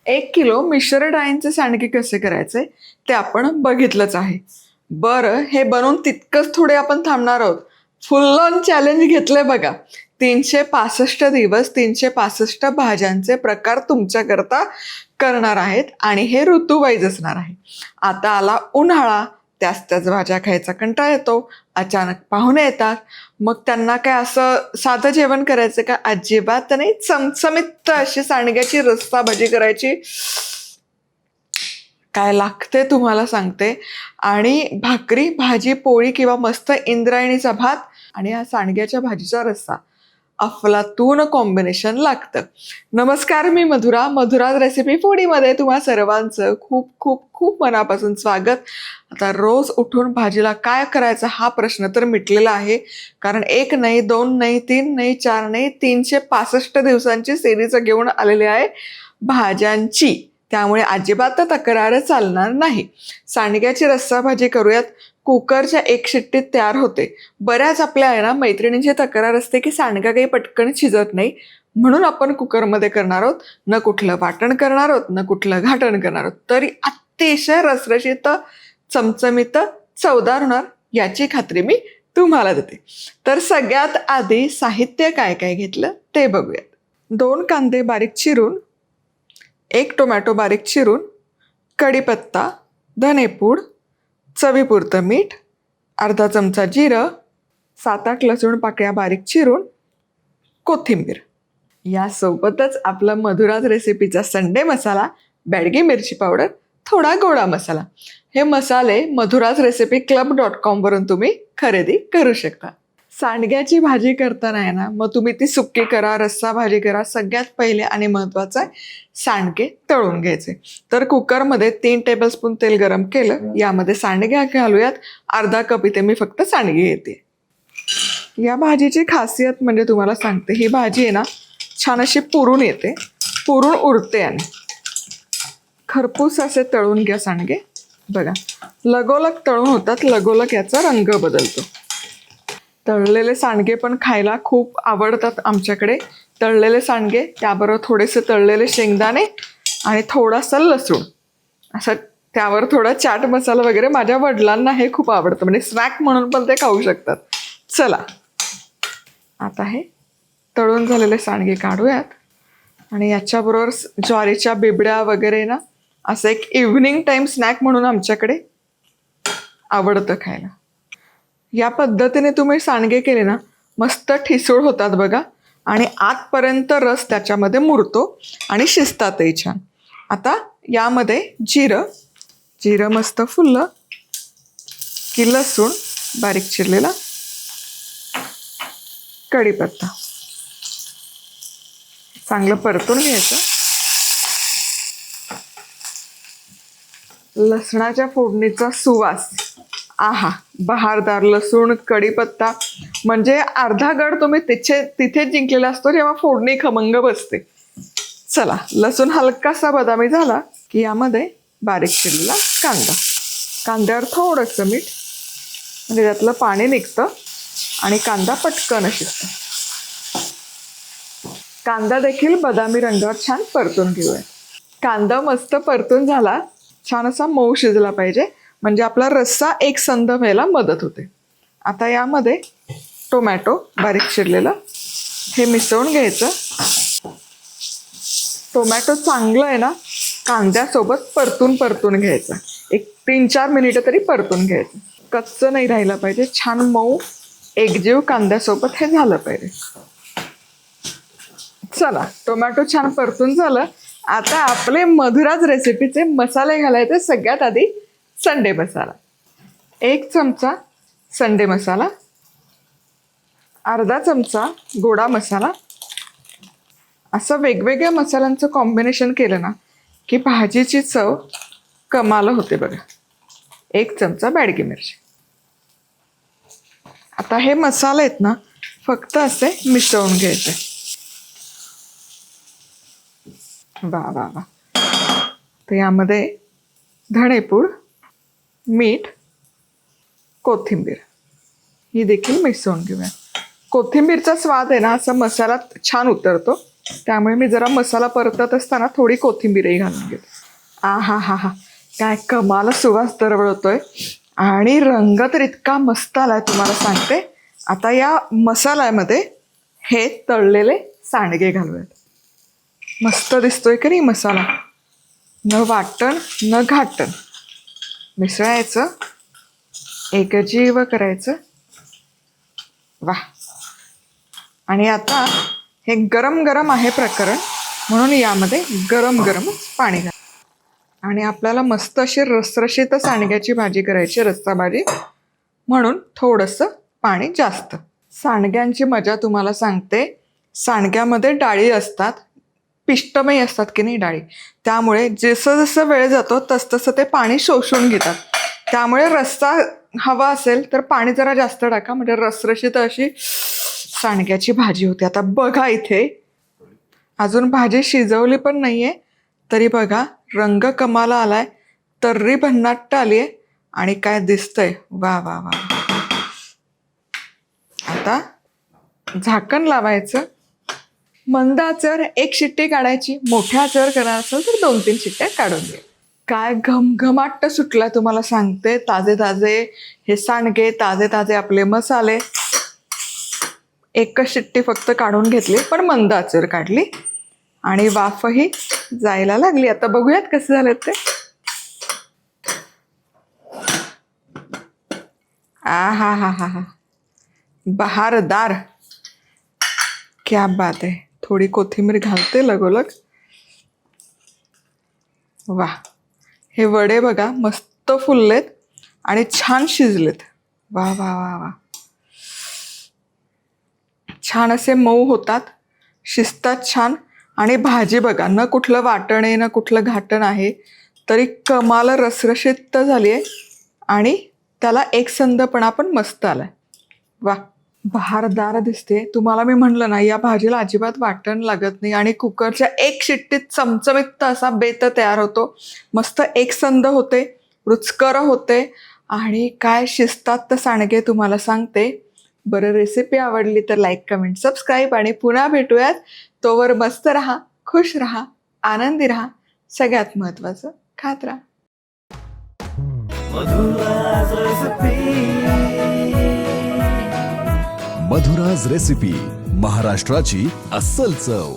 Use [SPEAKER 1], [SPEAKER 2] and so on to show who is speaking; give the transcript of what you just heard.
[SPEAKER 1] 1 kilo मिश्र डाळींचे सांडगे कसे करायचे ते आपण बघितलंच आहे. बरं, हे बनवून तितकंच थोडे आपण थांबणार आहोत. फुल ऑन चॅलेंज घेतलंय बघा. 365 दिवस 365 भाज्यांचे प्रकार तुमच्याकरता करणार आहेत आणि हे ऋतू वाईज असणार आहे. आता आला उन्हाळा, त्याच भाज्या खायचा कंटाळा येतो, अचानक पाहुणे येतात, मग त्यांना काय असं साधं जेवण करायचं का? अजिबात नाही. चमचमीत अशी सांडग्याची रस्सा भाजी करायची. काय लागते तुम्हाला सांगते. आणि भाकरी, भाजी, पोळी किंवा मस्त इंद्रायणीचा भात आणि या सांडग्याच्या भाजीचा रस्सा, अफलातून कॉम्बिनेशन लागतं. नमस्कार, मी मधुराज रेसिपी फूडीमध्ये तुम्हा सर्वांचं खूप खूप खूप मनापासून स्वागत. आता रोज उठून भाजीला काय करायचं हा प्रश्न तर मिटलेला आहे, कारण 1 नाही, 2 नाही, 3 नाही, 4 नाही, 365 दिवसांची सिरीज घेऊन आलेली आहे भाज्यांची. त्यामुळे अजिबात तक्रार चालणार नाही. सांडग्याची रस्सा भाजी करूयात. कुकरच्या 1 शिट्टीत तयार होते. बऱ्याच आपल्या आहे ना मैत्रिणींची तक्रार असते की सांडगा काही पटकन शिजत नाही, म्हणून आपण कुकरमध्ये करणार आहोत. न कुठलं वाटण करणार आहोत, न कुठलं घाटण करणार आहोत, तरी अतिशय रसरशीत, चमचमीत, चवदार होणार याची खात्री मी तुम्हाला देते. तर सगळ्यात आधी साहित्य काय काय घेतलं ते बघूयात. 2 कांदे बारीक चिरून, 1 टोमॅटो बारीक चिरून, कढीपत्ता, धनेपूड, चवीपुरतं मीठ, अर्धा चमचा जिरं, 7-8 लसूण पाकळ्या बारीक चिरून, कोथिंबीर. यासोबतच आपला मधुराज रेसिपीचा संडे मसाला, बॅडगी मिरची पावडर, थोडा गोडा मसाला. हे मसाले मधुराजरेसिपीक्लब.com वरून तुम्ही खरेदी करू शकता. सांडग्याची भाजी करताना आहे ना, मग तुम्ही ती सुक्की करा, रस्सा भाजी करा, सगळ्यात पहिले आणि महत्त्वाचं आहे सांडगे तळून घ्यायचे. तर कुकरमध्ये 3 टेबलस्पून तेल गरम केलं, यामध्ये सांडगे घालूयात. अर्धा कप इथे मी फक्त सांडगे घेते. या भाजीची खासियत म्हणजे तुम्हाला सांगते, ही भाजी आहे ना छान अशी पुरून येते, पुरून उरते. आणि खरपूस असे तळून घ्या सांडगे. बघा, लगोलग तळून होतात, लगोलग याचा रंग बदलतो. तळलेले सांडगे पण खायला खूप आवडतात आमच्याकडे. तळलेले सांडगे, त्याबरोबर थोडेसे तळलेले शेंगदाणे आणि थोडासा लसूण, असं त्यावर थोडा चाट मसाला वगैरे. माझ्या वडिलांना हे खूप आवडतं, म्हणजे स्नॅक म्हणून पण ते खाऊ शकतात. चला, आता हे तळून झालेले सांडगे काढूयात. आणि याच्याबरोबर ज्वारीच्या बिबड्या वगैरे ना, असं एक इव्हनिंग टाईम स्नॅक म्हणून आमच्याकडे आवडतं खायला. या पद्धतीने तुम्ही सांडगे केले ना, मस्त ठिसूळ होतात बघा, आणि आतपर्यंत रस त्याच्यामध्ये मुरतो आणि शिजतातही छान. आता यामध्ये जिरं मस्त फुललं की लसूण बारीक चिरलेला, कढीपत्ता चांगलं परतून घ्यायचं. लसणाच्या फोडणीचा सुवास, आहा, बहारदार. लसूण, कढीपत्ता म्हणजे अर्धा गड तुम्ही तिथे जिंकलेला असतो जेव्हा फोडणी खमंग बसते. चला, लसूण हलकासा बदामी झाला की यामध्ये बारीक चिरलेला कांद्यावर थोडंसं मीठ, म्हणजे त्यातलं पाणी निघतं आणि कांदा पटकन शिजतो. कांदा देखील बदामी रंगावर छान परतून घेऊया. कांदा मस्त परतून झाला, छान असा मऊ शिजला पाहिजे, म्हणजे आपला रस्सा एकसंध व्हायला मदत होते. आता यामध्ये टोमॅटो बारीक चिरलेलं हे मिसळून घ्यायचं. टोमॅटो चांगलं आहे ना कांद्यासोबत परतून घ्यायचं. एक 3-4 मिनिटं तरी परतून घ्यायचं. कच्चं नाही राहिलं पाहिजे, छान मऊ एकजीव कांद्यासोबत हे झालं पाहिजे. चला, टोमॅटो छान परतून झालं. आता आपले मधुराज रेसिपीचे मसाले घालायचे. सगळ्यात आधी संडे मसाला, 1 चमचा संडे मसाला, अर्धा चमचा गोडा मसाला. असं वेगवेगळ्या मसाल्यांचं कॉम्बिनेशन केलं ना की भाजीची चव कमाल होते बघा. 1 चमचा बॅडगी मिरची. आता हे मसाले आहेत ना फक्त असे मिसळून घ्यायचे. वा. तर यामध्ये धणेपूड, मीठ, कोथिंबीर ही देखील मिसळून घेऊया. कोथिंबीरचा स्वाद आहे ना असं मसाल्यात छान उतरतो. त्यामुळे मी जरा मसाला परतत असताना थोडी कोथिंबीरही घालून घेते. हा हा हा, काय कमाल सुवास दरवळतोय आणि रंग तर इतका मस्त आलाय तुम्हाला सांगते. आता या मसाल्यामध्ये हे तळलेले सांडगे घालूयात. मस्त दिसतोय की नाही मसाला, न वाटण न घाटण. मिसळायचं, एकजीव करायचं. वा. आणि आता हे गरम गरम आहे प्रकरण, म्हणून यामध्ये गरम गरमच पाणी घाल. आणि आपल्याला मस्त अशी रसरशीत सांडग्याची भाजी करायची, रस्सा भाजी, म्हणून थोडंसं पाणी जास्त. सांडग्यांची मजा तुम्हाला सांगते. सांडग्यामध्ये डाळी असतात, पिष्टमयी असतात की नाही डाळी, त्यामुळे जसं जसं वेळ जातो तसतसं ते पाणी शोषून घेतात. त्यामुळे रस्सा हवा असेल तर पाणी जरा जास्त टाका, म्हणजे रसरशीत अशी सांडग्याची भाजी होते. आता बघा इथे अजून भाजी शिजवली पण नाहीये, तरी बघा रंग कमाला आलाय, तर्री भन्नाट आलीये आणि काय दिसतंय. वा वा वा. आता झाकण लावायचं, मंद आचेवर 1 शिट्टी काढायची, मोठ्या आचेवर करणार असेल तर 2-3 शिट्ट्या काढून घ्या. काय घमघमाट सुटला तुम्हाला सांगते. ताजे ताजे हे सांडगे, ताजे ताजे आपले मसाले. 1च शिट्टी फक्त काढून घेतली, पण मंद आचेवर काढली आणि वाफही जायला लागली. आता बघूयात कसे झालेत ते. आ हा हा हा हा, बहारदार. क्या बात आहे. थोडी कोथिंबीर घालते लगोलग. वा. हे वडे बघा मस्त फुललेत आणि छान शिजलेत. वा वा वा वा. छान असे मऊ होतात, शिजतात छान. आणि भाजी बघा, न कुठलं वाटण आहे, न कुठलं घाटण आहे, तरी कमाल रसरशीत झाली आहे आणि त्याला एकसंधपणा पण मस्त आलाय. वा. बहारदार दिसते. तुम्हाला मी म्हणलं ना, या भाजीला अजिबात वाटण लागत नाही आणि कुकरच्या 1 शिट्टीत चमचमीत असा बेत तयार होतो. मस्त एकसंध होते, रुचकर होते आणि काय शिजतात तर सांडगे तुम्हाला सांगते. बरं, रेसिपी आवडली तर लाईक, कमेंट, सबस्क्राईब आणि पुन्हा भेटूयात. तोवर मस्त राहा, खुश राहा, आनंदी राहा, सगळ्यात महत्त्वाचं खात राहा.
[SPEAKER 2] मधुराज रेसिपी, महाराष्ट्राची अस्सल चव.